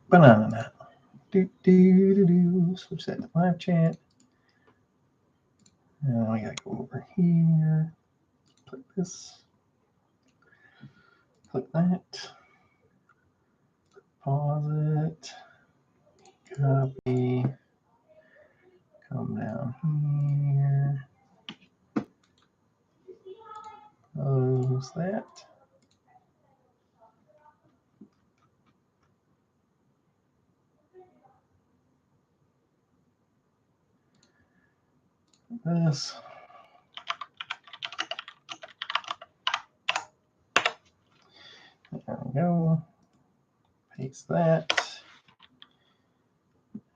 Banana nut. Switch that to live chat. Now I gotta go over here. Click this. Click that. Pause it. Copy. Come down here. Close that. This. There we go. Paste that.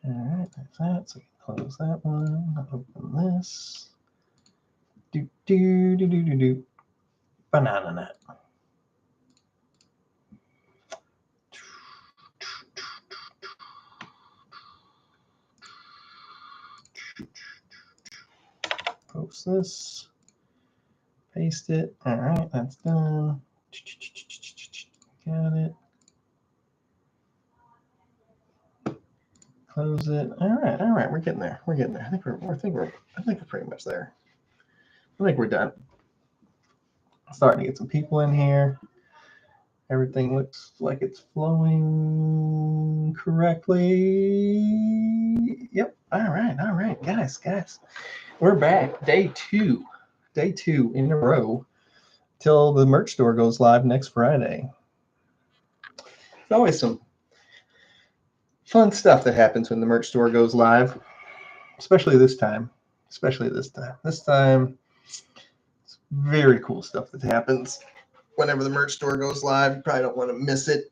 All right, that's that. So we can close that one. Open this. Banana nut. Post this. Paste it. All right, that's done. Got it. Close it. All right. We're getting there. I think we're pretty much there. I think we're done. Starting to get some people in here. Everything looks like it's flowing correctly. Yep. All right, guys. We're back. Day two in a row till the merch store goes live next Friday. There's always some fun stuff that happens when the merch store goes live, especially this time. This time, it's very cool stuff that happens whenever the merch store goes live. You probably don't want to miss it.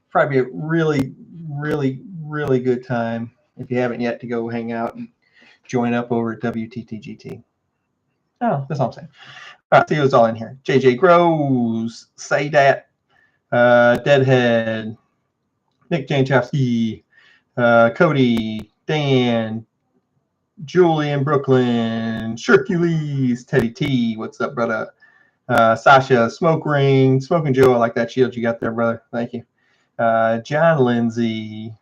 Probably a really, really, really good time if you haven't yet to go hang out and join up over at WTTGT. Oh, that's all I'm saying. All right, see what's all in here. JJ Grows, Say That, Deadhead, Nick Jankowski, Cody, Dan, Julie in Brooklyn, Hercules, Teddy T, what's up, brother? Sasha, Smoke Ring, Smoking Joe, I like that shield you got there, brother. Thank you. John Lindsay,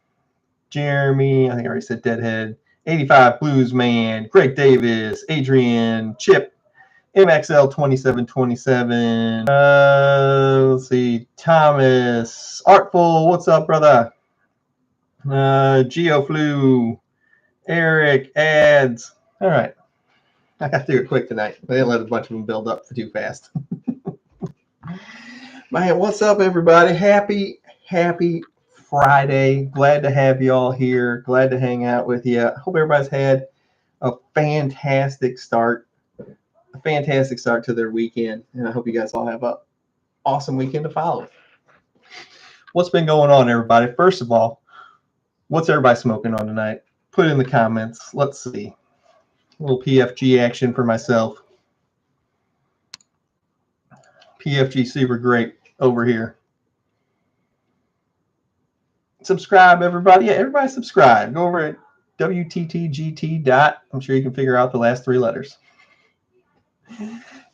Jeremy, I think I already said Deadhead, 85 Blues Man, Greg Davis, Adrian, Chip, MXL 2727. Let's see, Thomas, Artful, what's up, brother? GeoFlu, Eric, Ads. All right. I got to do it quick tonight. I didn't let a bunch of them build up for too fast. Man, what's up, everybody? Happy Friday. Glad to have you all here. Glad to hang out with you. Hope everybody's had a fantastic start to their weekend. And I hope you guys all have an awesome weekend to follow. What's been going on, everybody? First of all, what's everybody smoking on tonight? Put it in the comments. Let's see. A little PFG action for myself. PFG super great over here. Subscribe, everybody. Yeah, everybody subscribe. Go over at WTTGT. I'm sure you can figure out the last three letters.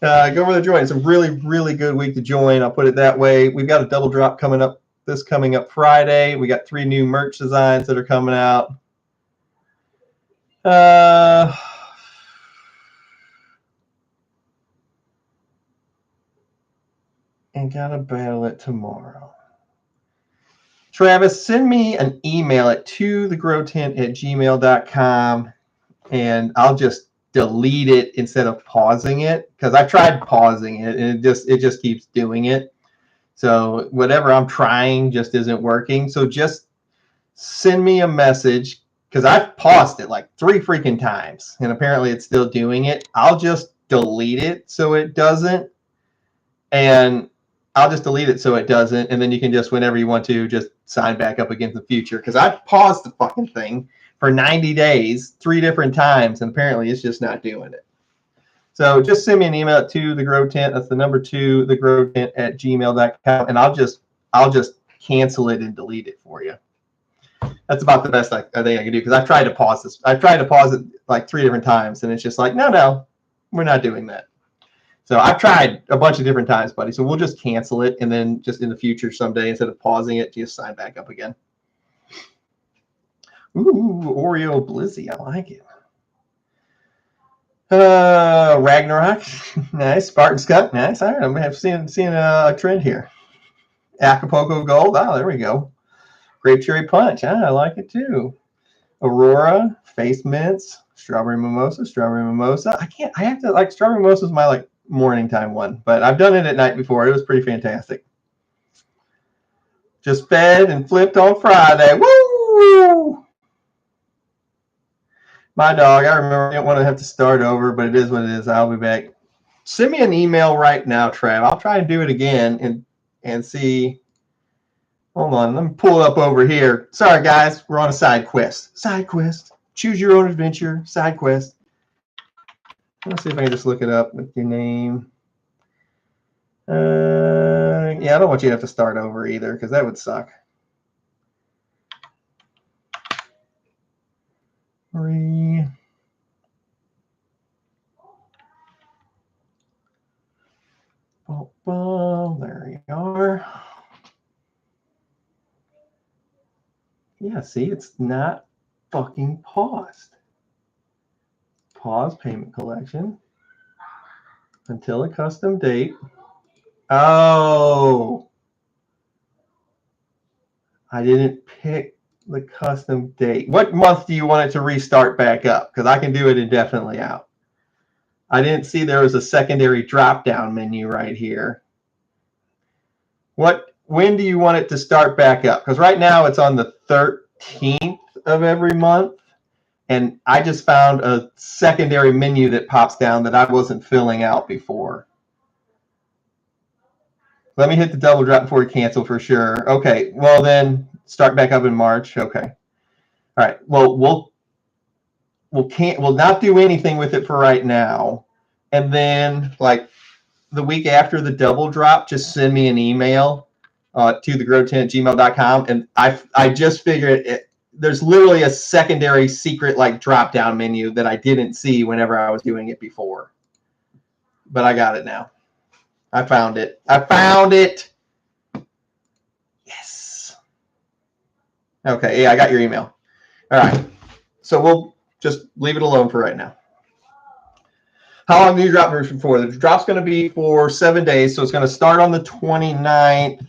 Go over to join. It's a really, really good week to join. I'll put it that way. We've got a double drop coming up Friday. We got 3 new merch designs that are coming out. And gotta battle it tomorrow. Travis, send me an email at tothegrowtent@gmail.com and I'll just delete it instead of pausing it, because I tried pausing it and it just keeps doing it. So whatever I'm trying just isn't working. So just send me a message, because I've paused it like 3 freaking times and apparently it's still doing it. I'll just delete it so it doesn't. And I'll just delete it so it doesn't, and then you can just, whenever you want to, just sign back up again in the future. Because I've paused the fucking thing for 90 days, 3 different times, and apparently it's just not doing it. So just send me an email at tothegrowtent. That's the number 2, thegrowtent@gmail.com, and I'll just cancel it and delete it for you. That's about the best I think I can do, because I've tried to pause this. I've tried to pause it like 3 different times, and it's just like, no, we're not doing that. So I've tried a bunch of different times, buddy. So we'll just cancel it, and then just in the future someday, instead of pausing it, just sign back up again. Ooh, Oreo Blizzy, I like it. Ragnarok, nice. Spartan Scut, nice. All right, I'm seeing a trend here. Acapulco Gold, oh, there we go. Grape Cherry Punch, I like it too. Aurora, Face Mints, Strawberry Mimosa. I have to, like, Strawberry Mimosa is my, like, morning time one, but I've done it at night before. It was pretty fantastic. Just fed and flipped on Friday. Woo! My dog, I remember I didn't want to have to start over, but it is what it is. I'll be back. Send me an email right now, Trav. I'll try and do it again and see. Hold on, let me pull it up over here. Sorry, guys, we're on a side quest. Side quest. Choose your own adventure. Side quest. Let's see if I can just look it up with your name. Yeah, I don't want you to have to start over either, because that would suck. There you are. Yeah, see, it's not fucking paused. Pause payment collection until a custom date. Oh, I didn't pick the custom date. What month do you want it to restart back up? Because I can do it indefinitely out. I didn't see there was a secondary drop-down menu right here. When do you want it to start back up? Because right now it's on the 13th of every month, and I just found a secondary menu that pops down that I wasn't filling out before. Let me hit the double drop before we cancel for sure. Okay, well then start back up in March. Okay. All right. Well, we'll not do anything with it for right now. And then, like, the week after the double drop, just send me an email to thegrowtent@gmail.com, and I just figured there's literally a secondary secret, like, drop down menu that I didn't see whenever I was doing it before. But I got it now. I found it. Yes. Okay, yeah, I got your email. All right. So we'll just leave it alone for right now. How long do you drop version for? The drop's going to be for 7 days, so it's going to start on the 29th.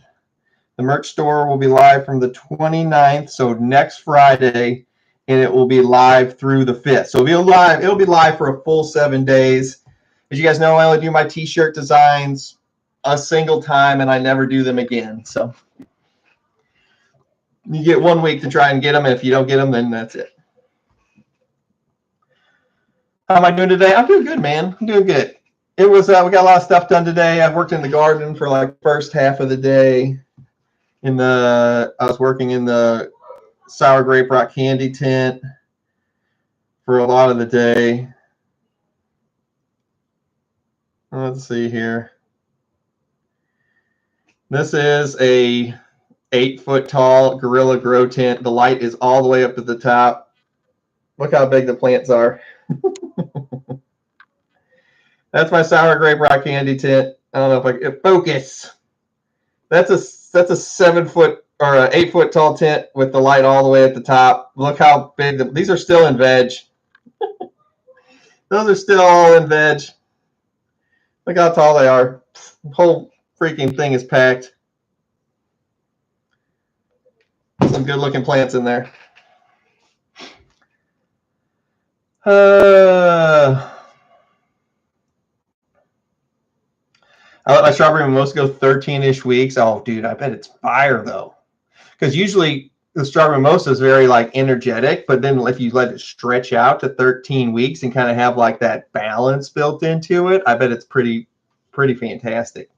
The merch store will be live from the 29th, so next Friday, and it will be live through the 5th. So it'll be live for a full 7 days. As you guys know, I only do my t-shirt designs a single time, and I never do them again. So you get 1 week to try and get them, and if you don't get them, then that's it. How am I doing today? I'm doing good, man. I'm doing good. It was we got a lot of stuff done today. I worked in the garden for, like, the first half of the day. I was working in the sour grape rock candy tent for a lot of the day. Let's see here. This is a 8-foot tall Gorilla Grow tent. The light is all the way up to the top. Look how big the plants are. That's my sour grape rock candy tent. I don't know if I can focus. That's a 7-foot or an 8-foot tall tent with the light all the way at the top. Look how big these are still in veg. Those are still all in veg. Look how tall they are. The whole freaking thing is packed. Some good looking plants in there. I let my strawberry mimosa go 13-ish weeks. Oh, dude, I bet it's fire, though. Because usually the strawberry mimosa is very, like, energetic, but then if you let it stretch out to 13 weeks and kind of have, like, that balance built into it, I bet it's pretty fantastic.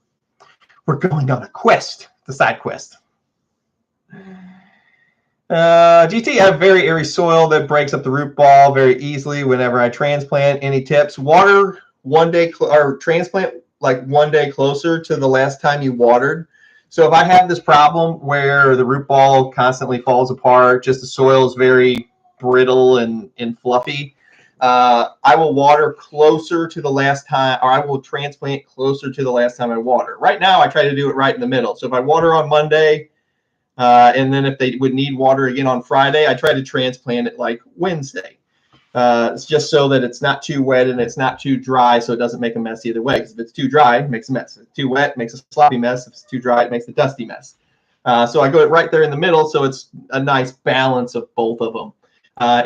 We're going on a quest, the side quest. GT, I have very airy soil that breaks up the root ball very easily whenever I transplant. Any tips? Water 1 day or transplant like 1 day closer to the last time you watered. So if I have this problem where the root ball constantly falls apart, just the soil is very brittle and fluffy, I will water closer to the last time, or I will transplant closer to the last time I water. Right now, I try to do it right in the middle. So if I water on Monday, and then if they would need water again on Friday, I try to transplant it like Wednesday. It's just so that it's not too wet and it's not too dry, so it doesn't make a mess either way. Because if it's too dry, it makes a mess. If it's too wet, it makes a sloppy mess. If it's too dry, it makes a dusty mess. So I go right there in the middle, so it's a nice balance of both of them.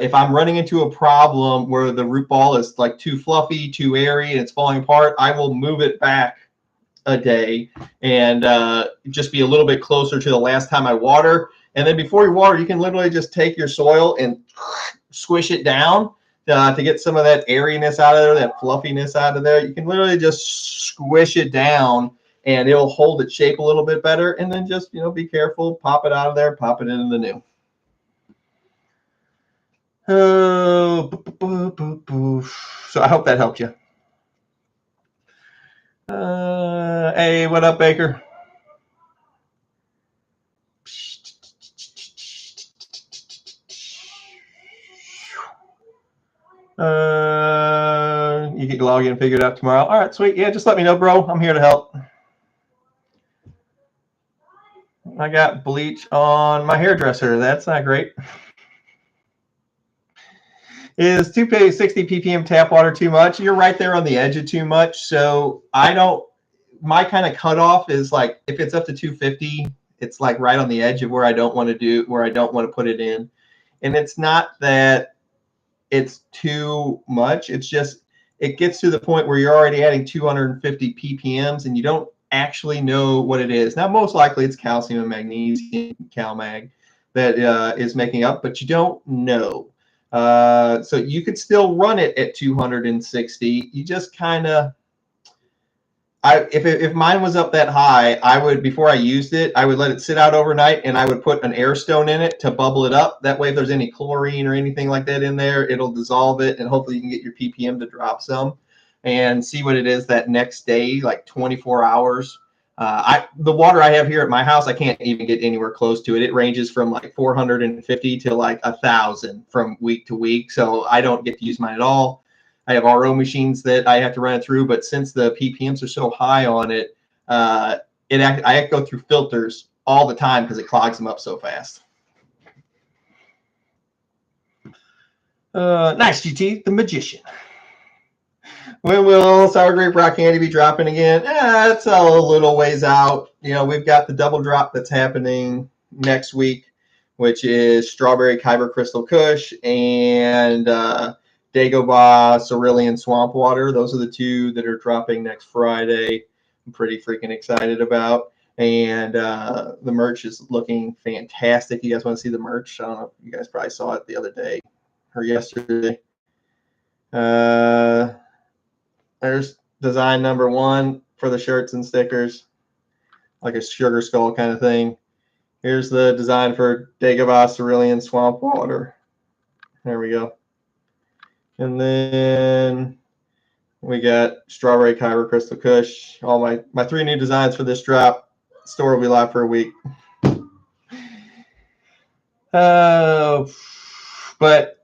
If I'm running into a problem where the root ball is like too fluffy, too airy, and it's falling apart, I will move it back a day and just be a little bit closer to the last time I water. And then before you water, you can literally just take your soil and squish it down to get some of that airiness out of there, that fluffiness out of there. You can literally just squish it down and it'll hold its shape a little bit better. And then just, be careful, pop it out of there, pop it into the new. So I hope that helped you. Hey, what up, Baker? You can log in and figure it out tomorrow. All right, sweet. Yeah, just let me know, bro. I'm here to help. I got bleach on my hairdresser. That's not great. Is 260 ppm tap water too much? You're right there on the edge of too much. So my kind of cutoff is like, if it's up to 250, it's like right on the edge of where I don't want to put it in. And it's not that it's too much. It's just, it gets to the point where you're already adding 250 ppms and you don't actually know what it is. Now, most likely it's calcium and magnesium, CalMag, that is making up, but you don't know. So you could still run it at 260. You just kind of, if mine was up that high, I would, before I used it, I would let it sit out overnight and I would put an air stone in it to bubble it up. That way, if there's any chlorine or anything like that in there, it'll dissolve it and hopefully you can get your ppm to drop some and see what it is that next day, like 24 hours. The water I have here at my house, I can't even get anywhere close to it. It ranges from like 450 to like 1,000 from week to week. So I don't get to use mine at all. I have RO machines that I have to run it through, but since the ppms are so high on it, I have to go through filters all the time because it clogs them up so fast. Nice, GT, the magician. When will sour grape rock candy be dropping again? It's a little ways out. We've got the double drop that's happening next week, which is strawberry Kyber Crystal Kush and Dagobah Cerulean Swamp Water. Those are the two that are dropping next Friday. I'm pretty freaking excited about. And the merch is looking fantastic. You guys want to see the merch? I don't know if you guys probably saw it the other day or yesterday. There's design number 1 for the shirts and stickers, like a sugar skull kind of thing. Here's the design for Dagobah Cerulean Swamp Water. There we go. And then we got Strawberry Kyber Crystal Kush. All my 3 new designs for this drop. Store will be live for a week. But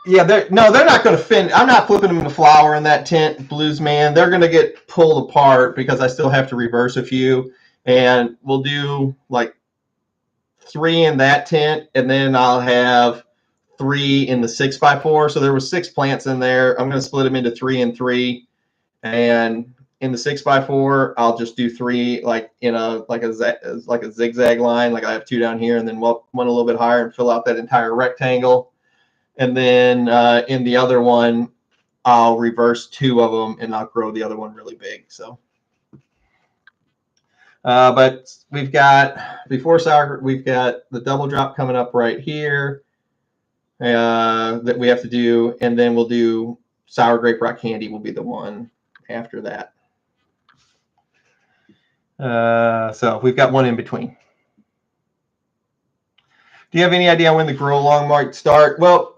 yeah, they're not going to fin. I'm not flipping them in the flower in that tent, Blues Man. They're going to get pulled apart because I still have to reverse a few. And we'll do like 3 in that tent, and then I'll have 3 in the 6x4. So there were 6 plants in there. I'm going to split them into 3 and 3. And in the 6x4, I'll just do 3 like in a zigzag line. Like I have 2 down here, and then one a little bit higher, and fill out that entire rectangle. And then in the other one, I'll reverse 2 of them, and I'll grow the other one really big. So, but we've got we've got the double drop coming up right here that we have to do, and then we'll do sour grape rock candy will be the one after that. So we've got one in between. Do you have any idea when the grow along might start? Well,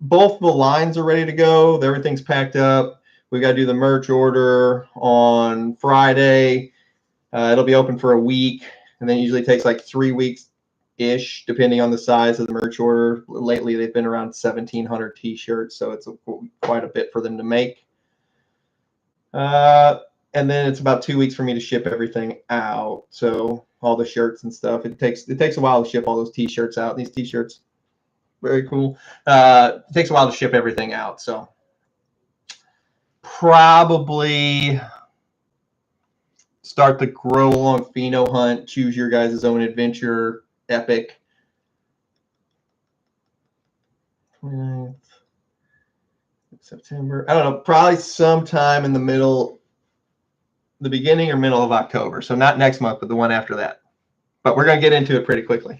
both the lines are ready to go. Everything's packed up. We got to do the merch order on Friday. It'll be open for a week, and then it usually takes like 3 weeks ish, depending on the size of the merch order. Lately, they've been around 1,700 t-shirts, so it's quite a bit for them to make. And then it's about 2 weeks for me to ship everything out. So all the shirts and stuff. It takes a while to ship all those t-shirts out. These t-shirts, very cool. It takes a while to ship everything out. So probably start the Grow Along Pheno Hunt, Choose Your Guys' Own Adventure Epic. 29th September. I don't know, probably sometime in the beginning or middle of October. So not next month, but the one after that. But we're going to get into it pretty quickly.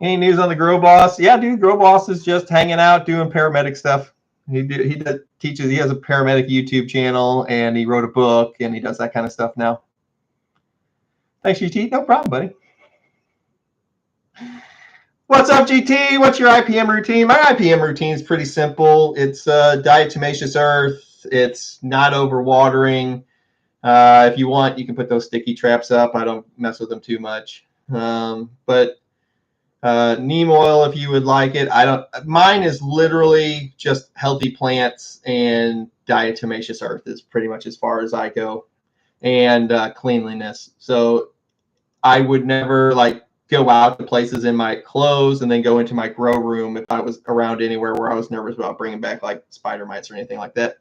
Any news on the Grow Boss? Yeah, dude, Grow Boss is just hanging out doing paramedic stuff. He teaches. He has a paramedic YouTube channel, and he wrote a book, and he does that kind of stuff now. Thanks, GT. No problem, buddy. What's up, GT? What's your IPM routine? My IPM routine is pretty simple. It's diatomaceous earth. It's not overwatering. If you want, you can put those sticky traps up. I don't mess with them too much. But neem oil, if you would like it. Mine is literally just healthy plants and diatomaceous earth is pretty much as far as I go, and cleanliness. So I would never go out to places in my clothes and then go into my grow room if I was around anywhere where I was nervous about bringing back spider mites or anything like that.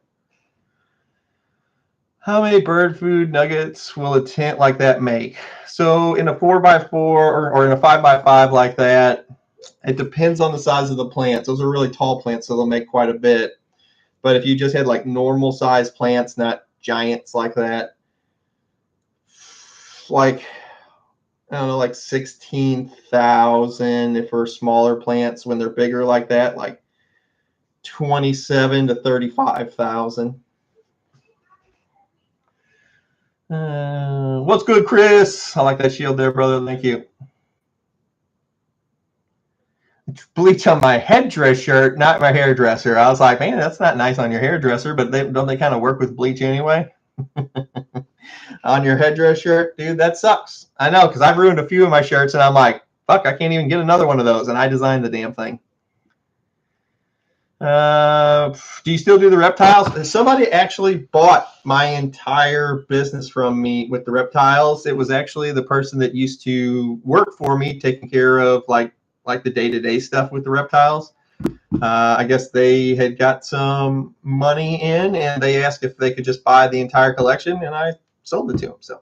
How many bird food nuggets will a tent like that make? So in a 4x4 or in a 5x5 like that, it depends on the size of the plants. Those are really tall plants, so they'll make quite a bit. But if you just had normal size plants, not giants like that, I don't know, 16,000 if for smaller plants. When they're bigger like that, 27 to 35,000. What's good, Chris? I like that shield there, brother. Thank you. Bleach on my headdress shirt, not my hairdresser. I was like, man, that's not nice on your hairdresser, but don't they kind of work with bleach anyway? On your headdress shirt, dude, that sucks. I know, because I've ruined a few of my shirts, and I'm like, fuck, I can't even get another one of those, and I designed the damn thing. Do you still do the reptiles? Somebody actually bought my entire business from me with the reptiles. It was actually the person that used to work for me, taking care of like the day-to-day stuff with the reptiles. I guess they had got some money in, and they asked if they could just buy the entire collection, and I sold it to them. So,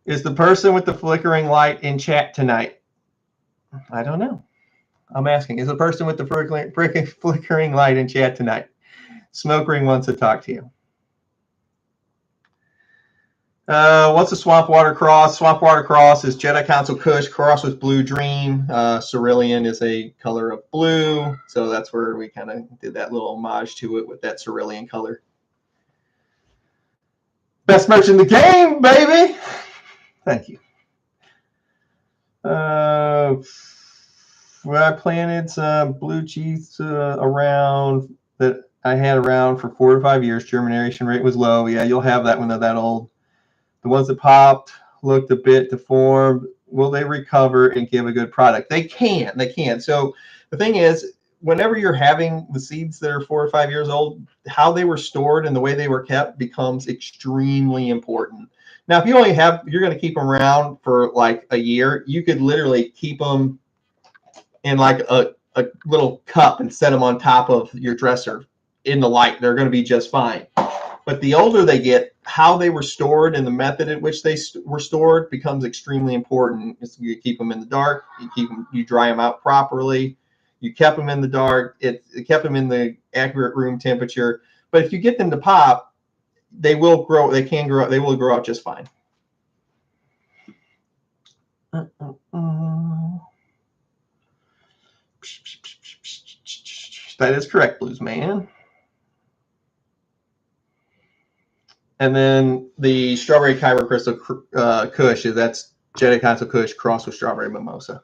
is the person with the flickering light in chat tonight? I don't know. I'm asking. Is the person with the flickering light in chat tonight? Smoke Ring wants to talk to you. What's a Swamp Water Cross? Swamp Water Cross is Jedi Council Kush cross with Blue Dream. Cerulean is a color of blue, so that's where we kind of did that little homage to it with that cerulean color. Best merch in the game, baby. Thank you. I planted some blue cheese around that I had around for 4 to 5 years. Germination rate was low. Yeah, you'll have that when they're that old. The ones that popped looked a bit deformed. Will they recover and give a good product? They can. They can. So the thing is, whenever you're having the seeds that are 4 or 5 years old, how they were stored and the way they were kept becomes extremely important. Now, if you're going to keep them around for a year, you could literally keep them in a little cup and set them on top of your dresser in the light. They're going to be just fine. But the older they get, how they were stored and the method in which they were stored becomes extremely important. You keep them in the dark. You dry them out properly. You kept them in the dark. It kept them in the accurate room temperature. But if you get them to pop, they will grow. They can grow. They will grow out just fine. That is correct, Blues Man. And then the Strawberry Kyber Crystal Kush, that's Jedi Council Kush crossed with Strawberry Mimosa.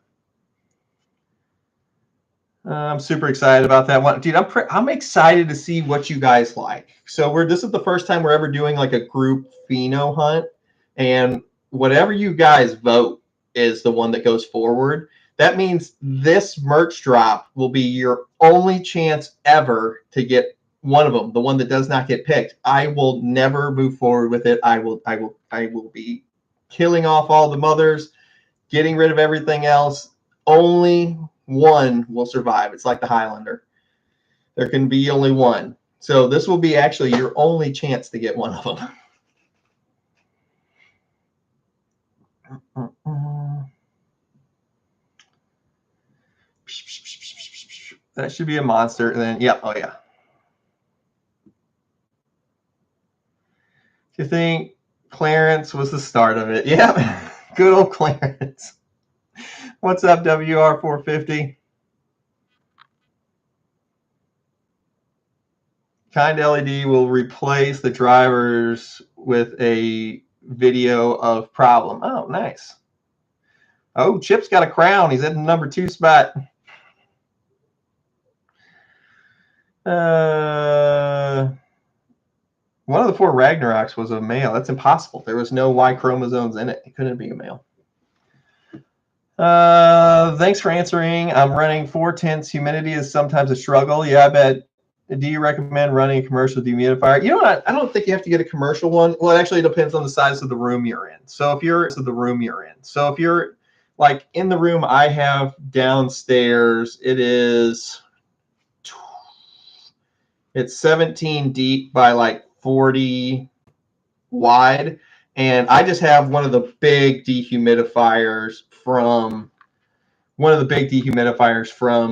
I'm super excited about that one. Dude, I'm excited to see what you guys like. So this is the first time we're ever doing a group pheno hunt. And whatever you guys vote is the one that goes forward. That means this merch drop will be your only chance ever to get one of them, the one that does not get picked. I will never move forward with it. I will be killing off all the mothers, getting rid of everything else. Only one will survive. It's like the Highlander. There can be only one. So this will be actually your only chance to get one of them. That should be a monster. And then, yep. Oh, yeah. Do you think Clarence was the start of it? Yeah. Good old Clarence. What's up, WR450? Kind LED will replace the drivers with a video of problem. Oh, nice. Oh, Chip's got a crown. He's at the number 2 spot. One of the 4 Ragnaroks was a male. That's impossible. There was no Y chromosomes in it. It couldn't be a male. Thanks for answering. I'm running 4/10. Humidity is sometimes a struggle. Yeah, I bet. Do you recommend running a commercial dehumidifier? You know what? I don't think you have to get a commercial one. Well, it actually depends on the size of the room you're in. So if you're like in the room I have downstairs, it's 17 deep by like 40 wide, and I just have one of the big dehumidifiers from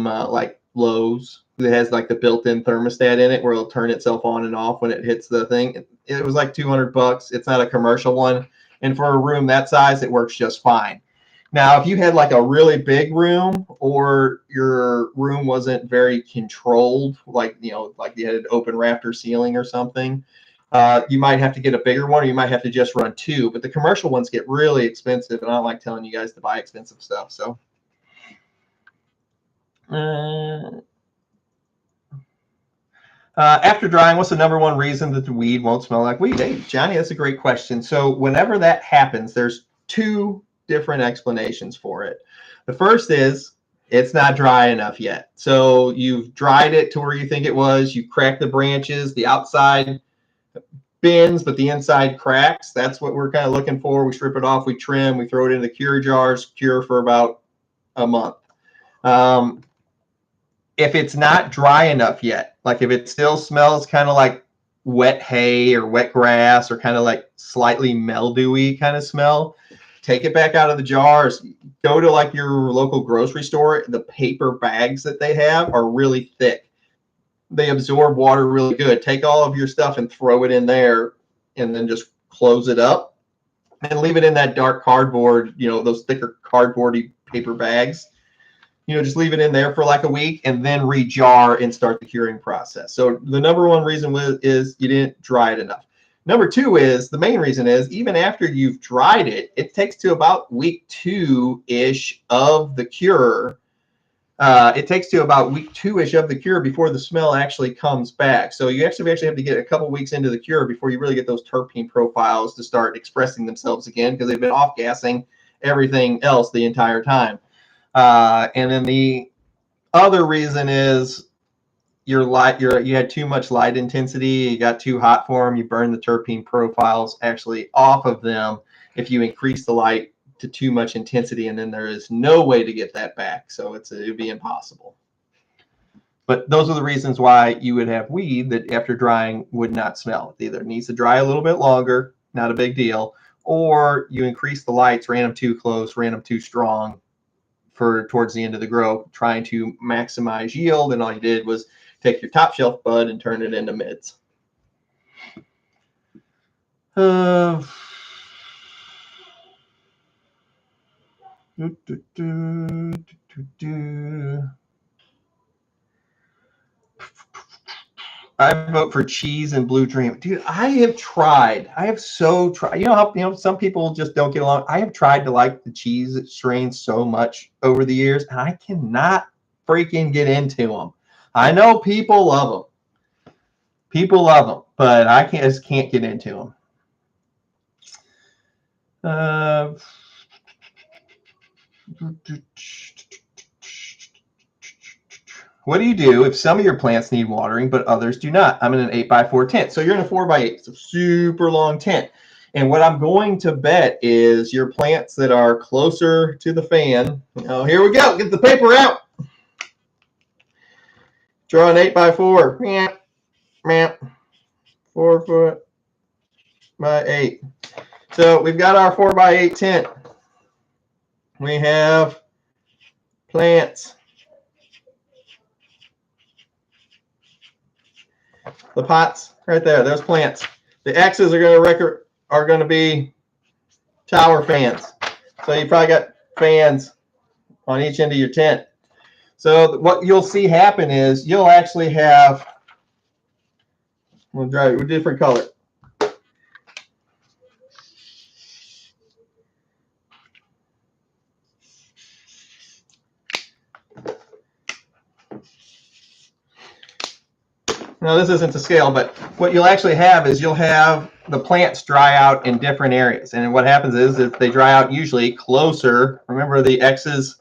like Lowe's. It has like the built-in thermostat in it where it'll turn itself on and off when it hits the thing. It was like $200. It's not a commercial one, and for a room that size, it works just fine. Now, if you had like a really big room or your room wasn't very controlled, like you had an open rafter ceiling or something, you might have to get a bigger one, or you might have to just run 2. But the commercial ones get really expensive, and I don't like telling you guys to buy expensive stuff. So, after drying, what's the number 1 reason that the weed won't smell like weed? Hey, Johnny, that's a great question. So whenever that happens, there's 2 different explanations for it. The first is it's not dry enough yet. So you've dried it to where you think it was. You crack the branches, the outside bends, but the inside cracks. That's what we're kind of looking for. We strip it off, we trim, we throw it into the cure jars, cure for about a month. If it's not dry enough yet, like if it still smells kind of like wet hay or wet grass or kind of like slightly mildewy kind of smell, take it back out of the jars. Go to like your local grocery store. The paper bags that they have are really thick. They absorb water really good. Take all of your stuff and throw it in there and then just close it up and leave it in that dark cardboard, those thicker cardboardy paper bags. Just leave it in there for like a week and then rejar and start the curing process. So the number 1 reason is you didn't dry it enough. Number 2 is, the main reason is, even after you've dried it, it takes to about week 2-ish of the cure. It takes to about week 2-ish of the cure before the smell actually comes back. So you actually have to get a couple weeks into the cure before you really get those terpene profiles to start expressing themselves again, because they've been off-gassing everything else the entire time. And then the other reason is you had too much light intensity. You got too hot for them. You burn the terpene profiles actually off of them if you increase the light to too much intensity, and then there is no way to get that back. So it would be impossible. But those are the reasons why you would have weed that after drying would not smell. It either needs to dry a little bit longer, not a big deal, or you increase the lights, ran them too close, ran them too strong towards the end of the grow, trying to maximize yield, and all you did was take your top shelf bud and turn it into mids. I vote for cheese and Blue Dream. Dude, I have tried. I have so tried. You know how some people just don't get along. I have tried to like the cheese strains so much over the years, and I cannot freaking get into them. I know people love them. People love them, but I just can't get into them. What do you do if some of your plants need watering but others do not? I'm in an 8x4 tent. So you're in a 4x8. It's a super long tent. And what I'm going to bet is your plants that are closer to the fan. Oh, here we go. Get the paper out. Draw an 8x4. Meow, meow. 4 foot by 8. So we've got our 4x8 tent. We have plants. The pots right there. There's plants. The X's are going to be tower fans. So you probably got fans on each end of your tent. So what you'll see happen is you'll actually have, we'll draw it a different color. Now this isn't to scale, but what you'll actually have is you'll have the plants dry out in different areas. And what happens is that they dry out usually closer. Remember the X's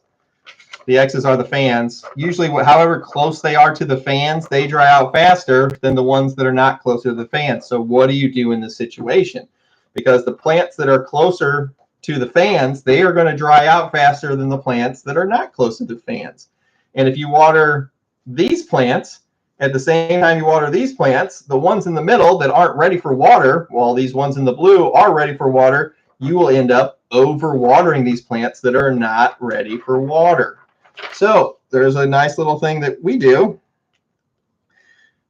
are the fans. Usually however close they are to the fans, they dry out faster than the ones that are not closer to the fans. So what do you do in this situation? Because the plants that are closer to the fans, they are going to dry out faster than the plants that are not close to the fans. And if you water these plants, at the same time you water these plants, the ones in the middle that aren't ready for water, while these ones in the blue are ready for water, you will end up over-watering these plants that are not ready for water. So there's a nice little thing that we do.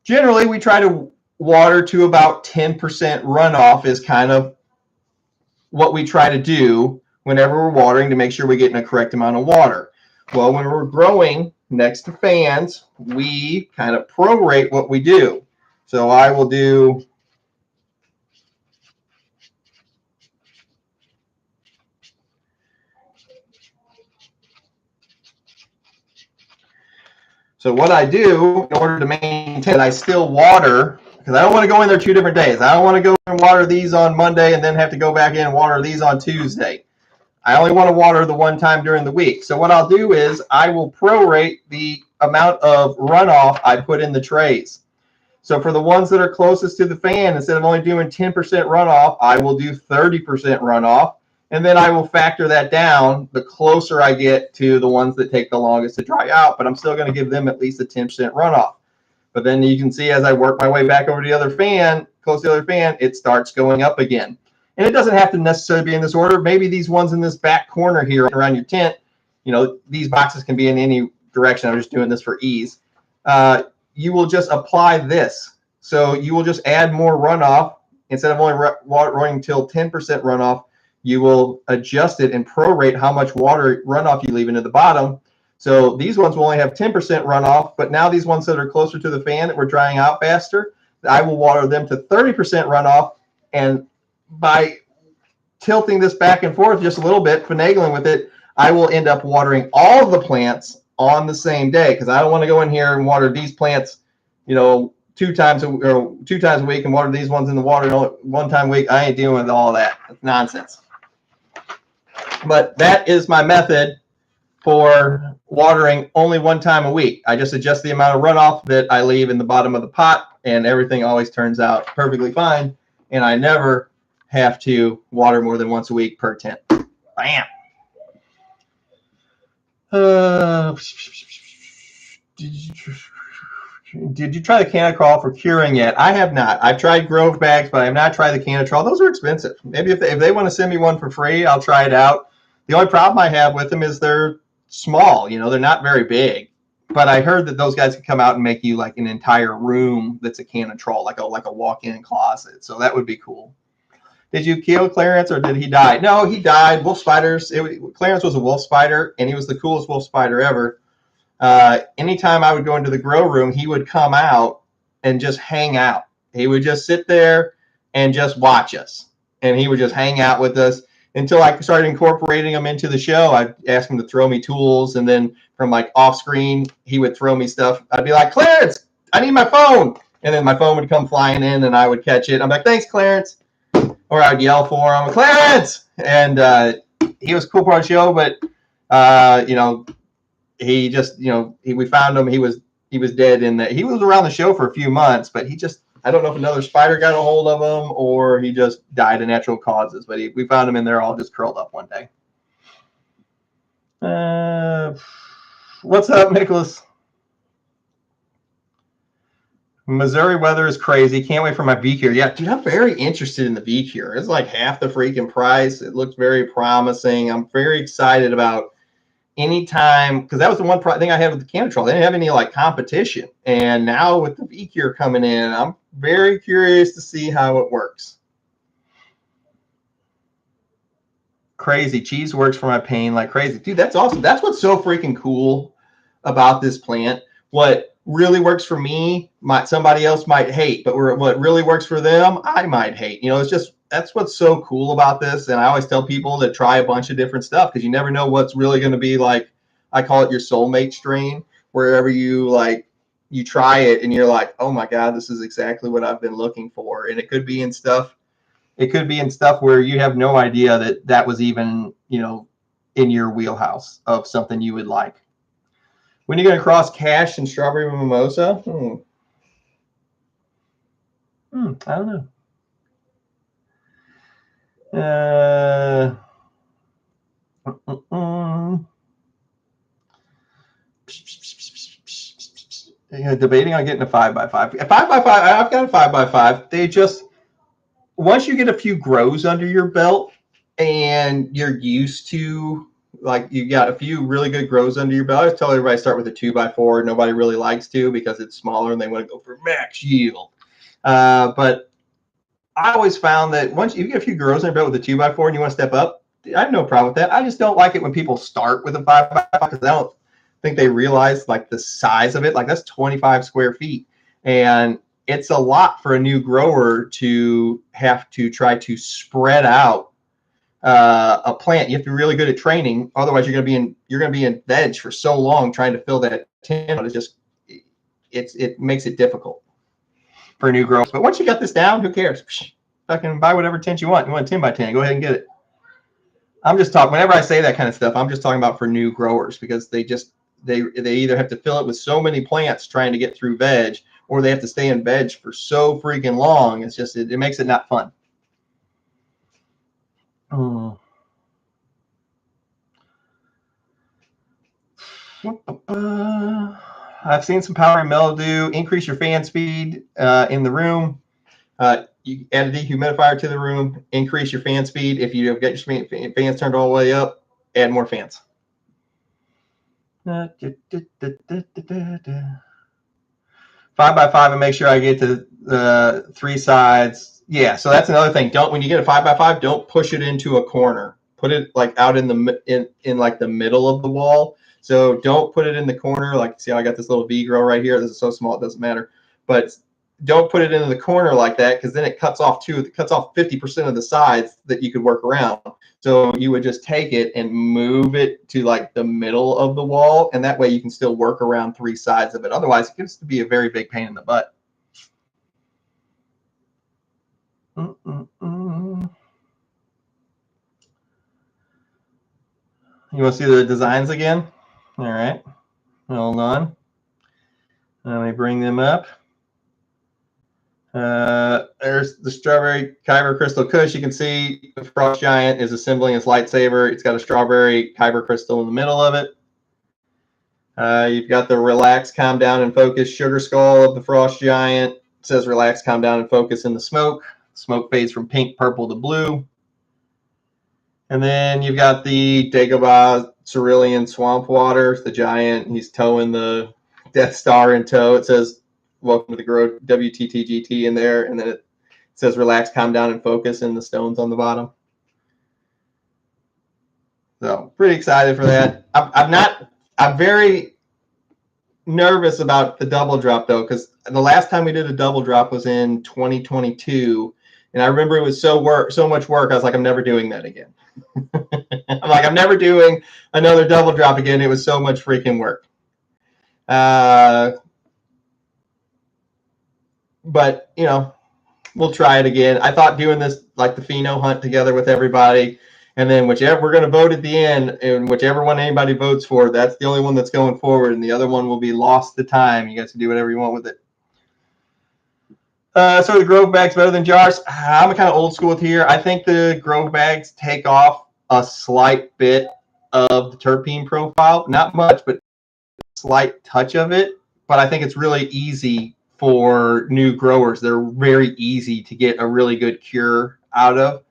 Generally, we try to water to about 10% runoff is kind of what we try to do whenever we're watering to make sure we're getting a correct amount of water. Well, when we're growing next to fans, we kind of prorate what we do. So I will do So what I do in order to maintain, I still water, because I don't want to go in there 2 different days. I don't want to go and water these on Monday and then have to go back in and water these on Tuesday. I only want to water the one time during the week. So what I'll do is I will prorate the amount of runoff I put in the trays. So for the ones that are closest to the fan, instead of only doing 10% runoff, I will do 30% runoff. And then I will factor that down the closer I get to the ones that take the longest to dry out. But I'm still going to give them at least a 10% runoff. But then you can see as I work my way back over to the other fan, close to the other fan, it starts going up again. And it doesn't have to necessarily be in this order. Maybe these ones in this back corner here around your tent, you know, these boxes can be in any direction. I'm just doing this for ease. You will just apply this. So you will just add more runoff. Instead of only running till 10% runoff, you will adjust it and prorate how much water runoff you leave into the bottom. So these ones will only have 10% runoff, but now these ones that are closer to the fan that we're drying out faster, I will water them to 30% runoff. And by tilting this back and forth just a little bit, finagling with it, I will end up watering all of the plants on the same day, because I don't want to go in here and water these plants, you know, 2 times a week and water these ones in the water 1 time a week. I ain't dealing with all that. That's nonsense. But that is my method for watering only 1 time a week. I just adjust the amount of runoff that I leave in the bottom of the pot, and everything always turns out perfectly fine. And I never have to water more than once a week per tent. Bam. Did you try the Canatrol for curing yet? I have not. I've tried Grove bags, but I have not tried the Canatrol. Those are expensive. Maybe if they want to send me one for free, I'll try it out. The only problem I have with them is they're small. You know, they're not very big. But I heard that those guys can come out and make you like an entire room that's a Canatrol, like a walk-in closet. So that would be cool. Did you kill Clarence or did he die? No, he died. Wolf spiders. Clarence was a wolf spider, and he was the coolest wolf spider ever. Anytime I would go into the grow room, he would come out and just hang out. He would just sit there and just watch us. And he would just hang out with us until I started incorporating him into the show. I'd ask him to throw me tools, and then from like off screen, he would throw me stuff. I'd be like, Clarence, I need my phone. And then my phone would come flying in and I would catch it. I'm like, thanks, Clarence. Or I'd yell for him, Clarence, and he was a cool part of the show, but you know, he just, you know, we found him. He was dead in that. He was around the show for a few months, but he just, I don't know if another spider got a hold of him or he just died of natural causes. But we found him in there all just curled up one day. What's up, Nicholas? Missouri weather is crazy. Can't wait for my V-Cure. Yeah, dude, I'm very interested in the V-Cure. It's like half the freaking price. It looks very promising. I'm very excited about anytime, because that was the one thing I had with the Canatrol. They didn't have any like competition. And now with the V-Cure coming in, I'm very curious to see how it works. Crazy. Cheese works for my pain like crazy. Dude, that's awesome. That's what's so freaking cool about this plant. What really works for me, somebody else might hate, but what really works for them, I might hate. You know, it's just, that's what's so cool about this. And I always tell people to try a bunch of different stuff because you never know what's really going to be like. I call it your soulmate strain. Wherever you try it and you're like, oh my God, this is exactly what I've been looking for. And it could be in stuff. It could be in stuff where you have no idea that was even, you know, in your wheelhouse of something you would like. When are you going to cross cash and strawberry mimosa? I don't know. Debating on getting a 5x5. A 5x5, I've got a 5x5. They just, once you get a few grows under your belt and you're used to, like, you got a few really good grows under your belt. I always tell everybody start with a 2x4. Nobody really likes to because it's smaller and they want to go for max yield. But I always found that once you get a few grows under your belt with a 2x4 and you want to step up, I have no problem with that. I just don't like it when people start with a 5x5 because I don't think they realize like the size of it. Like that's 25 square feet. And it's a lot for a new grower to have to try to spread out a plant. You have to be really good at training. Otherwise, you're going to be in veg for so long trying to fill that tin. It makes it difficult for new growers. But once you got this down, who cares? Fucking buy whatever tent you want. You want a 10x10, go ahead and get it. I'm just talking, whenever I say that kind of stuff, I'm just talking about for new growers because they either have to fill it with so many plants trying to get through veg, or they have to stay in veg for so freaking long. It's just, it makes it not fun. I've seen some power and mildew. Increase your fan speed in the room. You add a dehumidifier to the room. Increase your fan speed. If you have got your fans turned all the way up, add more fans. 5x5 and make sure I get to the 3 sides. Yeah, so that's another thing. When you get a 5x5, don't push it into a corner. Put it like out in like the middle of the wall. So don't put it in the corner. Like, see how I got this little V grow right here? This is so small it doesn't matter. But don't put it into the corner like that because then it cuts off 50% of the sides that you could work around. So you would just take it and move it to like the middle of the wall, and that way you can still work around 3 sides of it. Otherwise, it gets to be a very big pain in the butt. You want to see the designs again? All right. Hold on. Let me bring them up. There's the strawberry Kyber crystal Kush. You can see the frost giant is assembling his lightsaber. It's got a strawberry Kyber crystal in the middle of it. You've got the relax, calm down, and focus sugar skull of the frost giant. It says relax, calm down, and focus in the smoke. Smoke fades from pink, purple to blue. And then you've got the Dagobah cerulean swamp water, the giant. He's towing the Death Star in tow. It says welcome to the Grow WTTGT in there, and then it says relax, calm down, and focus in the stones on the bottom. So pretty excited for that. I'm very nervous about the double drop though, because the last time we did a double drop was in 2022, and I remember it was so much work. I was like, I'm never doing that again. I'm never doing another double drop again. It was so much freaking work. But you know, we'll try it again. I thought doing this like the pheno hunt together with everybody And then whichever we're going to vote at the end, and whichever one anybody votes for, that's the only one that's going forward, and the other one will be lost to time. You guys can do whatever you want with it. So the Grove bag's better than jars. I'm kind of old school with here. I think the Grove bags take off a slight bit of the terpene profile, not much, but a slight touch of it. But I think it's really easy for new growers. They're very easy to get a really good cure out of.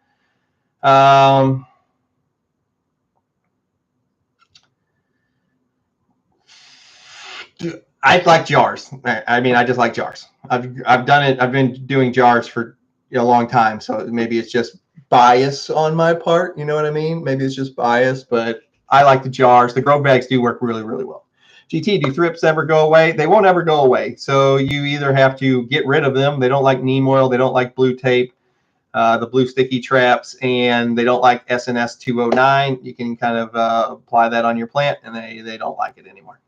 I like jars. I mean, I just like jars. I've done it. I've been doing jars for a long time, so maybe it's just bias on my part. You know what I mean? Maybe it's just bias, but I like the jars. The grow bags do work really, really well. GT, do thrips ever go away? They won't ever go away. So you either have to get rid of them. They don't like neem oil. They don't like blue tape, the blue sticky traps, and they don't like SNS 209. You can kind of apply that on your plant, and they don't like it anymore.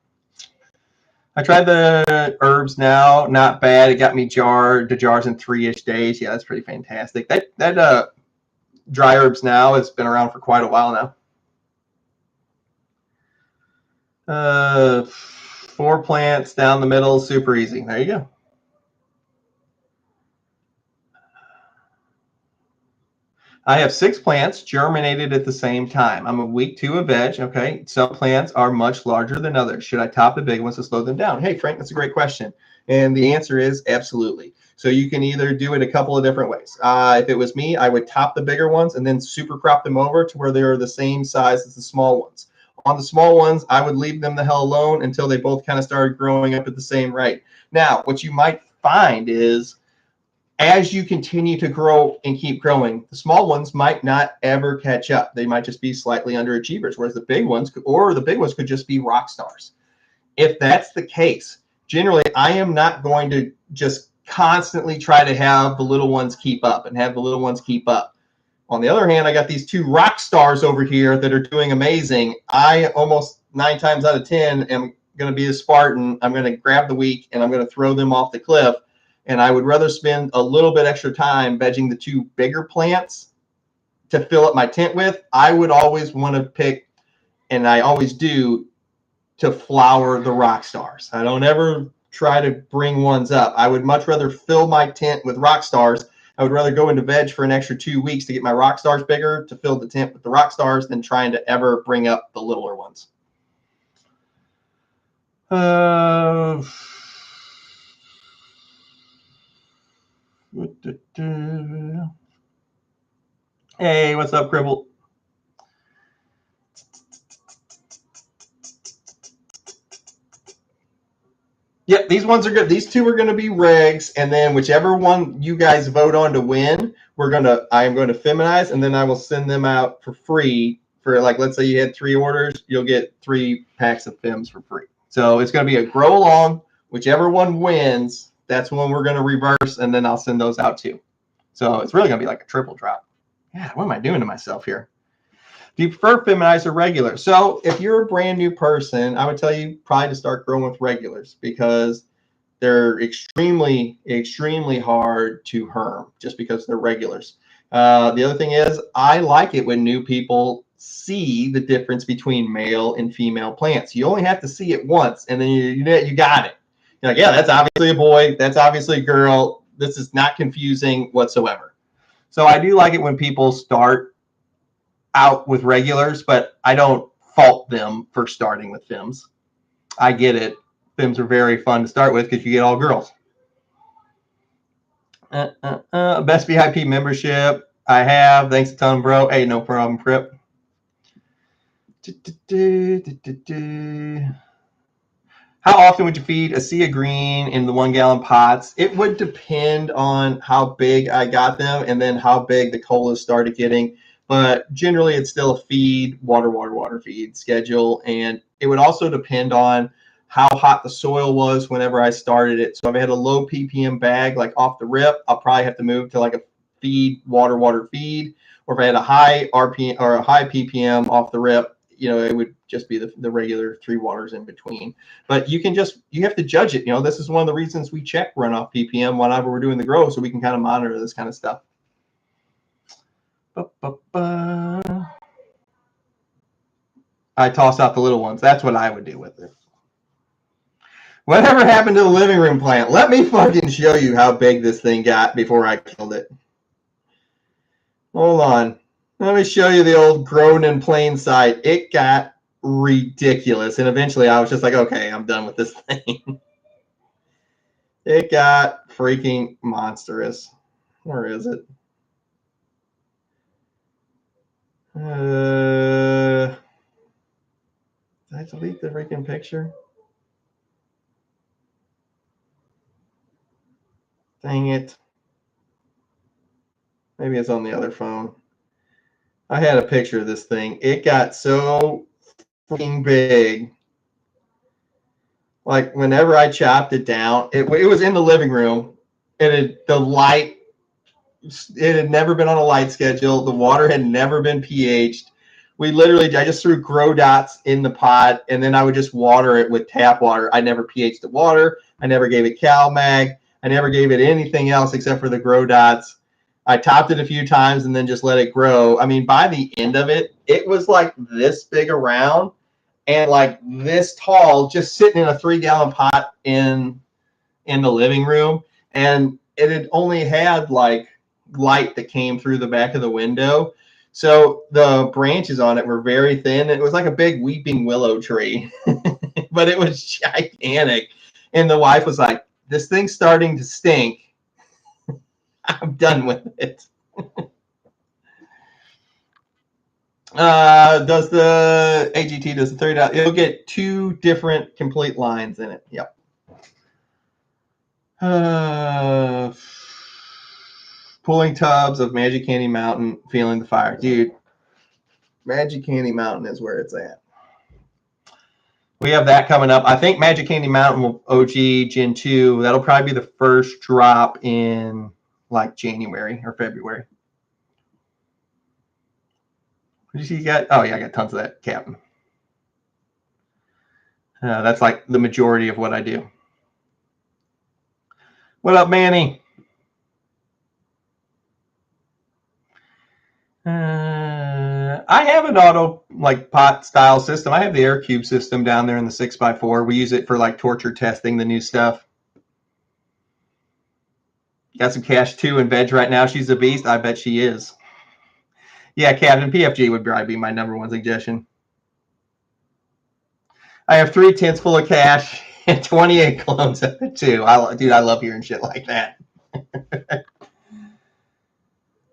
I tried the herbs now, not bad. It got me to jars in 3-ish days. Yeah, that's pretty fantastic. That dry herbs now has been around for quite a while now. 4 plants down the middle, super easy. There you go. I have 6 plants germinated at the same time. I'm a week 2 of veg. Okay, some plants are much larger than others. Should I top the big ones to slow them down? Hey, Frank, that's a great question. And the answer is absolutely. So you can either do it a couple of different ways. If it was me, I would top the bigger ones and then super crop them over to where they're the same size as the small ones. On the small ones, I would leave them the hell alone until they both kind of started growing up at the same rate. Now, what you might find is as you continue to grow and keep growing, the small ones might not ever catch up. They might just be slightly underachievers, whereas the big ones could just be rock stars. If that's the case, generally, I am not going to just constantly try to have the little ones keep up and have the little ones keep up. On the other hand, I got these 2 rock stars over here that are doing amazing. I almost 9 times out of 10 am going to be a Spartan. I'm going to grab the weak and I'm going to throw them off the cliff. And I would rather spend a little bit extra time vegging the 2 bigger plants to fill up my tent with. I would always want to pick, and I always do, to flower the rock stars. I don't ever try to bring ones up. I would much rather fill my tent with rock stars. I would rather go into veg for an extra 2 weeks to get my rock stars bigger, to fill the tent with the rock stars, than trying to ever bring up the littler ones. Hey, what's up, Cribble? Yep, these ones are good. These 2 are going to be regs, and then whichever one you guys vote on to win, I am going to feminize, and then I will send them out for free. For, like, let's say you had 3 orders, you'll get 3 packs of fems for free. So it's going to be a grow along. Whichever one wins, that's when we're going to reverse, and then I'll send those out too. So it's really going to be like a triple drop. Yeah, what am I doing to myself here? Do you prefer feminized or regular? So if you're a brand new person, I would tell you probably to start growing with regulars, because they're extremely, extremely hard to herm just because they're regulars. The other thing is, I like it when new people see the difference between male and female plants. You only have to see it once, and then you got it. You're like, yeah, that's obviously a boy. That's obviously a girl. This is not confusing whatsoever. So I do like it when people start out with regulars, but I don't fault them for starting with fems. I get it. Fems are very fun to start with because you get all girls. Best VIP membership I have. Thanks a ton, bro. Hey, no problem, Prip. How often would you feed a sea of green in the 1-gallon pots? It would depend on how big I got them and then how big the colas started getting. But generally, it's still a feed, water feed schedule. And it would also depend on how hot the soil was whenever I started it. So if I had a low ppm bag, like off the rip, I'll probably have to move to like a feed, water feed. Or if I had a high RPM or a high ppm off the rip, it would just be the regular 3 waters in between. But you have to judge it. This is one of the reasons we check runoff ppm whenever we're doing the grow, so we can kind of monitor this kind of stuff. I toss out the little ones. That's what I would do with it. Whatever happened to the living room plant? Let me fucking show you how big this thing got before I killed it. Hold on. Let me show you the old grown in plain sight. It got ridiculous. And eventually I was just like, okay, I'm done with this thing. It got freaking monstrous. Where is it? Did I delete the freaking picture? Dang it. Maybe it's on the other phone. I had a picture of this thing. It got so freaking big. Like whenever I chopped it down, it was in the living room, and the light, it had never been on a light schedule. The water had never been pH'd. I just threw grow dots in the pot, and then I would just water it with tap water. I never pH'd the water. I never gave it CalMag. I never gave it anything else except for the grow dots. I topped it a few times and then just let it grow. I mean, by the end of it, it was like this big around and like this tall, just sitting in a 3-gallon pot in the living room. And it had only had like light that came through the back of the window. So the branches on it were very thin. It was like a big weeping willow tree, but it was gigantic. And the wife was like, this thing's starting to stink. I'm done with it. Does the AGT, does the 30, it'll get 2 different complete lines in it. Yep. Pulling tubs of Magic Candy Mountain, feeling the fire. Dude, Magic Candy Mountain is where it's at. We have that coming up. I think Magic Candy Mountain will OG Gen 2. That'll probably be the first drop in like January or February. What did you got? Oh, yeah, I got tons of that, Captain. That's like the majority of what I do. What up, Manny? I have an auto like pot style system. I have the Air Cube system down there in the 6x4. We use it for like torture testing the new stuff. Got some cash too in veg right now. She's a beast. I bet she is. Yeah, Captain, PFG would probably be my #1 suggestion. I have 3 tents full of cash and 28 clones of it too. Dude, I love hearing shit like that.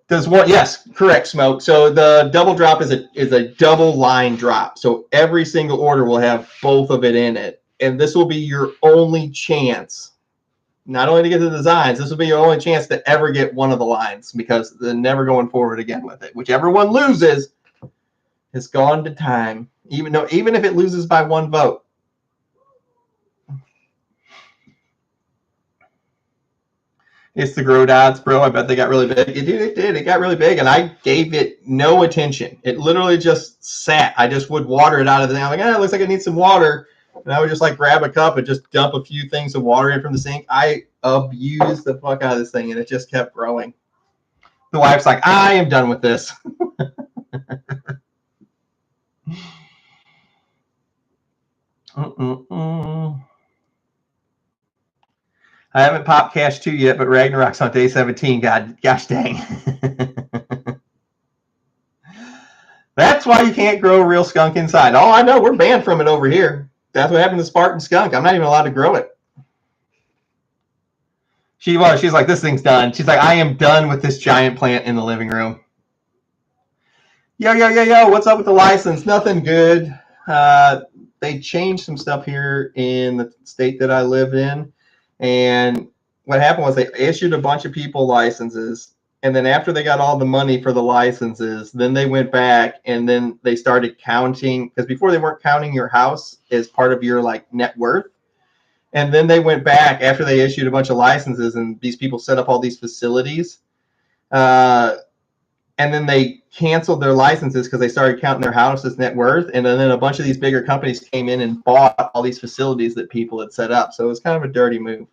Does one? Yes, correct, Smoke. So the double drop is a double line drop. So every single order will have both of it in it, and this will be your only chance, not only to get the designs. This will be your only chance to ever get one of the lines because they're never going forward again with it. Whichever one loses, it's gone to time. Even if it loses by 1 vote. It's the grow dots, bro. I bet they got really big. It did. It got really big, and I gave it no attention. It literally just sat. I just would water it out of the thing. I'm like, it looks like it needs some water. And I would just like grab a cup and just dump a few things of water in from the sink. I abused the fuck out of this thing, and it just kept growing. The wife's like, I am done with this. I haven't popped Cash 2 yet, but Ragnarok's on day 17. Gosh dang. That's why you can't grow a real skunk inside. Oh, I know. We're banned from it over here. That's what happened to Spartan skunk. I'm not even allowed to grow it. She's like, this thing's done. She's like, I am done with this giant plant in the living room. Yo, what's up with the license? Nothing good. They changed some stuff here in the state that I live in. And what happened was they issued a bunch of people licenses. And then after they got all the money for the licenses, then they went back and then they started counting, because before they weren't counting your house as part of your like net worth. And then they went back after they issued a bunch of licenses and these people set up all these facilities. And then they canceled their licenses because they started counting their house as net worth. And then a bunch of these bigger companies came in and bought all these facilities that people had set up. So it was kind of a dirty move.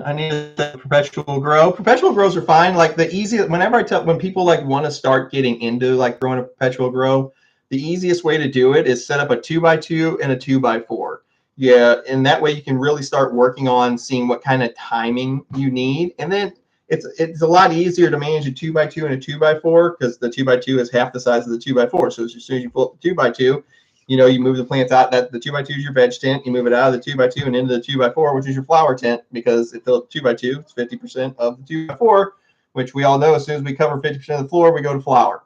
I need to perpetual grow. Perpetual grows are fine. Like the easiest, whenever I tell, when people like want to start getting into like growing a perpetual grow, the easiest way to do it is set up a 2x2 and a 2x4. Yeah, and that way you can really start working on seeing what kind of timing you need. And then it's a lot easier to manage a 2x2 and a 2x4 because the 2x2 is half the size of the 2x4. So as soon as you pull up the 2x2, you know, you move the plants out. That the 2x2 is your veg tent. You move it out of the 2x2 and into the 2x4, which is your flower tent, because if the 2x2, it's 50% of the 2x4, which we all know as soon as we cover 50% of the floor, we go to flower.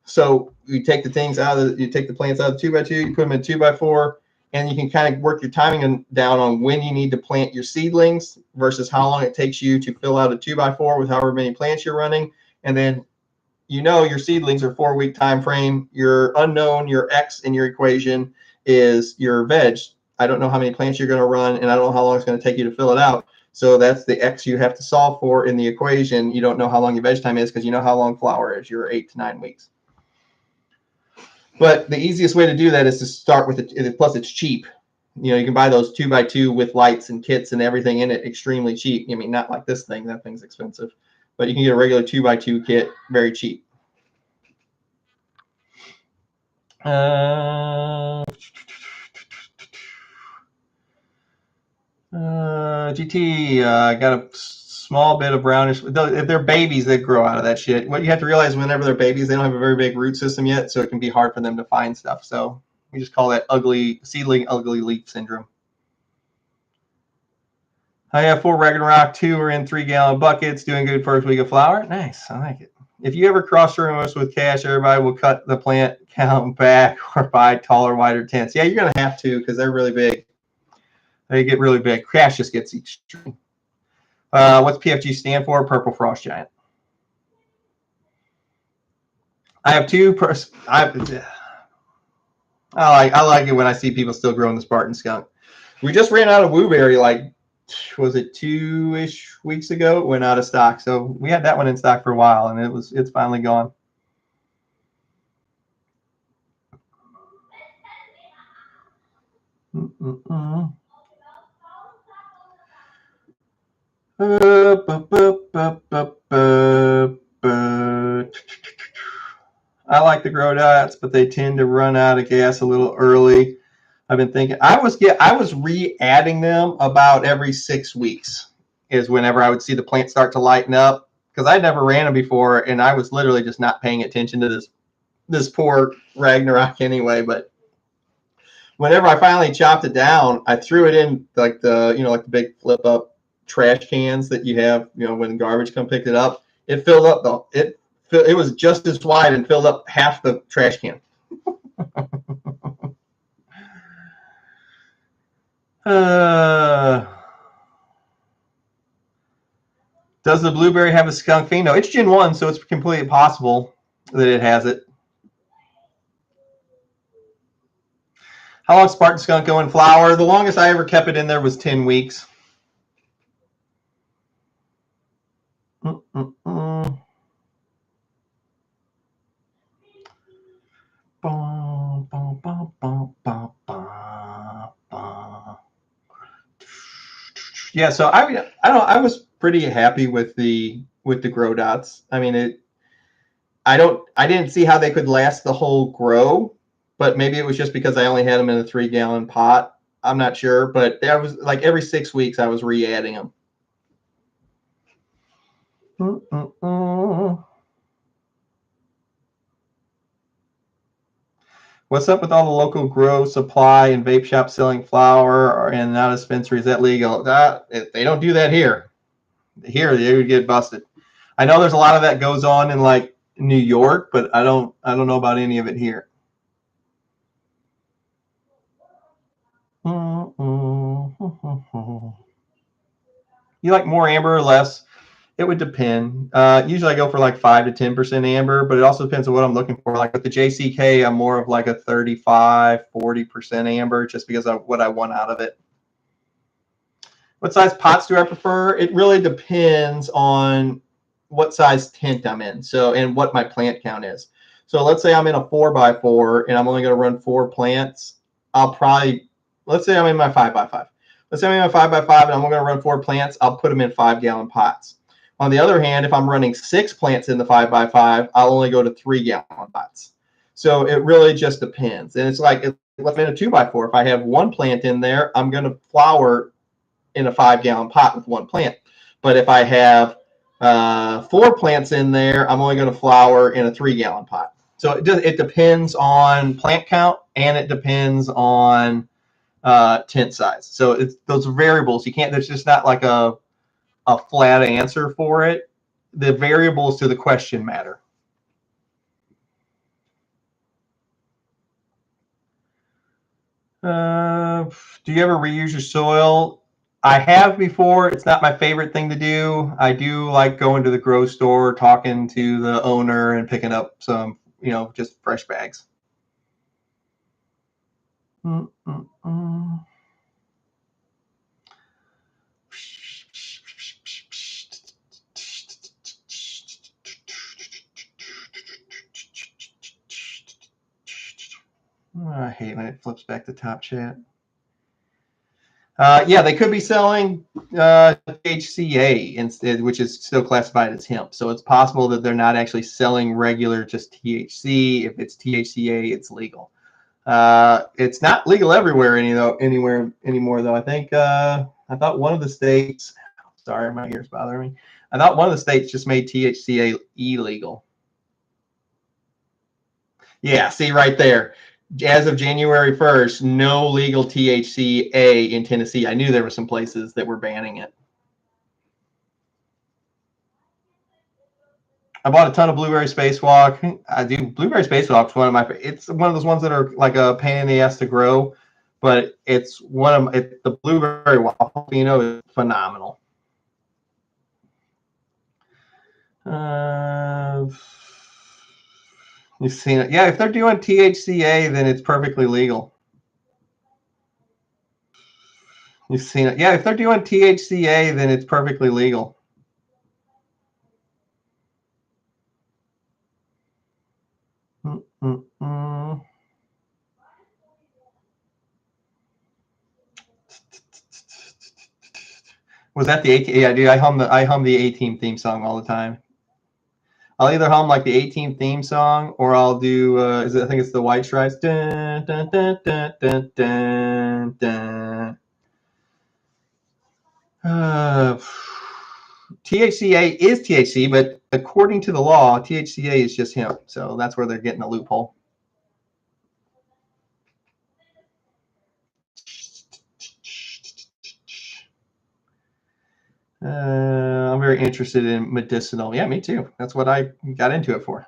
So you take the things out of you take the plants out of the 2x2, you put them in 2x4, and you can kind of work your timing down on when you need to plant your seedlings versus how long it takes you to fill out a 2x4 with however many plants you're running. And then you know your seedlings are 4-week time frame. Your unknown, your X in your equation is your veg. I don't know how many plants you're going to run, and I don't know how long it's going to take you to fill it out. So that's the X you have to solve for in the equation. You don't know how long your veg time is because you know how long flower is. You're 8 to 9 weeks. But the easiest way to do that is to start with it. Plus, it's cheap. You know, you can buy those 2x2 with lights and kits and everything in it extremely cheap. I mean, not like this thing. That thing's expensive. But you can get a regular 2x2 kit very cheap. GT, I got a small bit of brownish. If they're babies, they grow out of that shit. What you have to realize, whenever they're babies, they don't have a very big root system yet, so it can be hard for them to find stuff. So we just call that seedling ugly leaf syndrome. I have 4 Ragnarok, 2 are in 3-gallon buckets, doing good first week of flower. Nice, I like it. If you ever cross-room us with cash, everybody will cut the plant count back or buy taller, wider tents. Yeah, you're going to have to, because they're really big. They get really big. Cash just gets extreme. What's PFG stand for? Purple Frost Giant. I have 2. I like it when I see people still growing the Spartan skunk. We just ran out of Wooberry, like, was it 2-ish weeks ago? It went out of stock. So we had that one in stock for a while, and it's finally gone. I like the grow dots, but they tend to run out of gas a little early. I've been thinking I was re-adding them about every 6 weeks is whenever I would see the plant start to lighten up, because I never ran them before, and I was literally just not paying attention to this poor Ragnarok anyway. But whenever I finally chopped it down, I threw it in like the big flip up trash cans that you have, when garbage come pick it up. It filled up it was just as wide and filled up half the trash can. Does the blueberry have a skunk pheno? No, it's Gen 1, so it's completely possible that it has it. How long Spartan skunk go in flower? The longest I ever kept it in there was 10 weeks. Yeah, so I was pretty happy with the grow dots. I mean, I didn't see how they could last the whole grow, but maybe it was just because I only had them in a 3-gallon pot. I'm not sure, but that was like every 6 weeks I was re-adding them. What's up with all the local grow supply and vape shop selling flower and not a dispensary? Is that legal? They don't do that here. Here they would get busted. I know there's a lot of that goes on in like New York, but I don't know about any of it here. You like more amber or less? It would depend. Usually I go for like 5 to 10% amber, but it also depends on what I'm looking for. Like with the JCK, I'm more of like a 35, 40% amber just because of what I want out of it. What size pots do I prefer? It really depends on what size tent I'm in, and what my plant count is. So let's say I'm in a 4x4 and I'm only going to run 4 plants. Let's say I'm in my 5x5. let's say I'm in a 5x5 and I'm going to run 4 plants, I'll put them in 5-gallon pots. On the other hand, if I'm running 6 plants in the 5x5, I'll only go to 3-gallon pots. So it really just depends. And it's like if I'm in a 2x4, if I have 1 plant in there, I'm going to flower in a 5-gallon pot with 1 plant. But if I have 4 plants in there, I'm only going to flower in a 3-gallon pot. So it depends on plant count, and it depends on tent size. So it's those variables. You can't. There's just not like a flat answer for it. The variables to the question matter. Do you ever reuse your soil? I have before. It's not my favorite thing to do. I do like going to the grow store, talking to the owner, and picking up some, just fresh bags. I hate when it flips back to top chat. Yeah, they could be selling THCA instead, which is still classified as hemp. So it's possible that they're not actually selling regular just THC. If it's THCA, it's legal. It's not legal anywhere anymore, though. I think I thought one of the states. Sorry, my ears bothering me. I thought one of the states just made THCA illegal. Yeah, see right there. As of January 1st, no legal THCA in Tennessee. I knew there were some places that were banning it. I bought a ton of blueberry spacewalk. I do. Blueberry spacewalk is one of my. It's one of those ones that are like a pain in the ass to grow, but it's the blueberry waffle. Is phenomenal. You've seen it. Yeah, if they're doing THCA, then it's perfectly legal. You've seen it. Yeah, if they're doing THCA, then it's perfectly legal. Was that the A-Team? Yeah, dude, I hum the A-Team theme song all the time. I'll either hum like the A-Team theme song, or I'll do I think it's the White Stripes. Dun, dun, dun, dun, dun, dun, dun. THCA is THC, but according to the law, THCA is just hemp. So that's where they're getting a loophole. I'm very interested in medicinal. Yeah, me too. That's what I got into it for.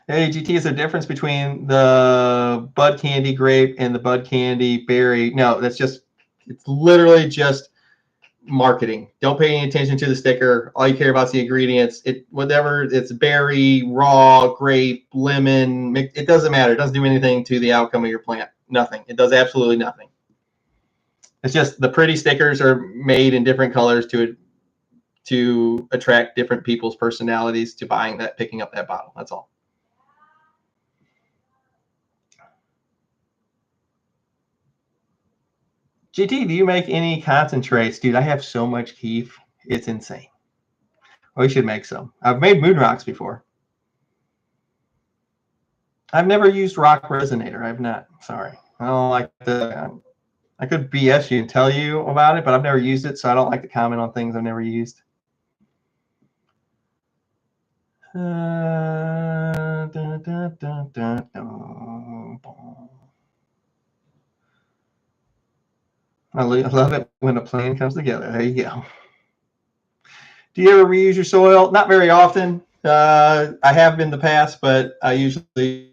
Hey, GT, is there a difference between the bud candy grape and the bud candy berry? No, it's literally just marketing. Don't pay any attention to the sticker. All you care about is the ingredients. Whatever it's berry, raw, grape, lemon, it doesn't matter. It doesn't do anything to the outcome of your plant. Nothing. It does absolutely nothing. It's just the pretty stickers are made in different colors to attract different people's personalities to picking up that bottle. That's all. GT, do you make any concentrates? Dude, I have so much keef. It's insane. We should make some. I've made moon rocks before. I've never used rock resonator. I've not. Sorry. I don't like I could BS you and tell you about it, but I've never used it, so I don't like to comment on things I've never used. I love it when a plan comes together. There you go. Do you ever reuse your soil? Not very often. I have in the past, but I usually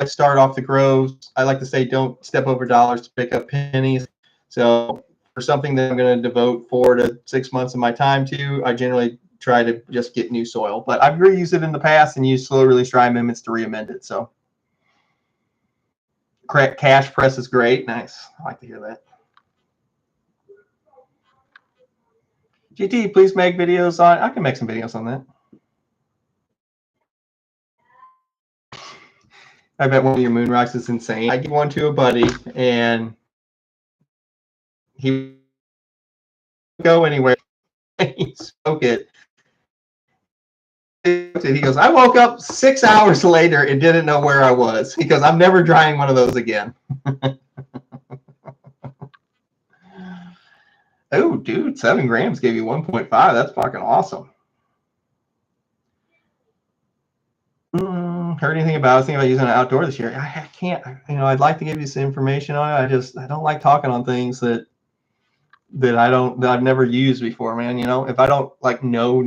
start off the grows. I like to say don't step over dollars to pick up pennies. So for something that I'm going to devote 4 to 6 months of my time to, I generally try to just get new soil. But I've reused it in the past and used slow release dry amendments to re-amend it. So cash press is great. Nice. I like to hear that. GT, please make videos on. I can make some videos on that. I bet one of your moon rocks is insane. I gave one to a buddy, and he would go anywhere. He spoke it. He goes, I woke up 6 hours later and didn't know where I was. Because I'm never trying one of those again. Oh, dude, 7 grams gave you 1.5. That's fucking awesome. Heard anything about? I was thinking about using it outdoor this year. I can't. I'd like to give you some information on it. I don't like talking on things that I've never used before, man. If I don't like know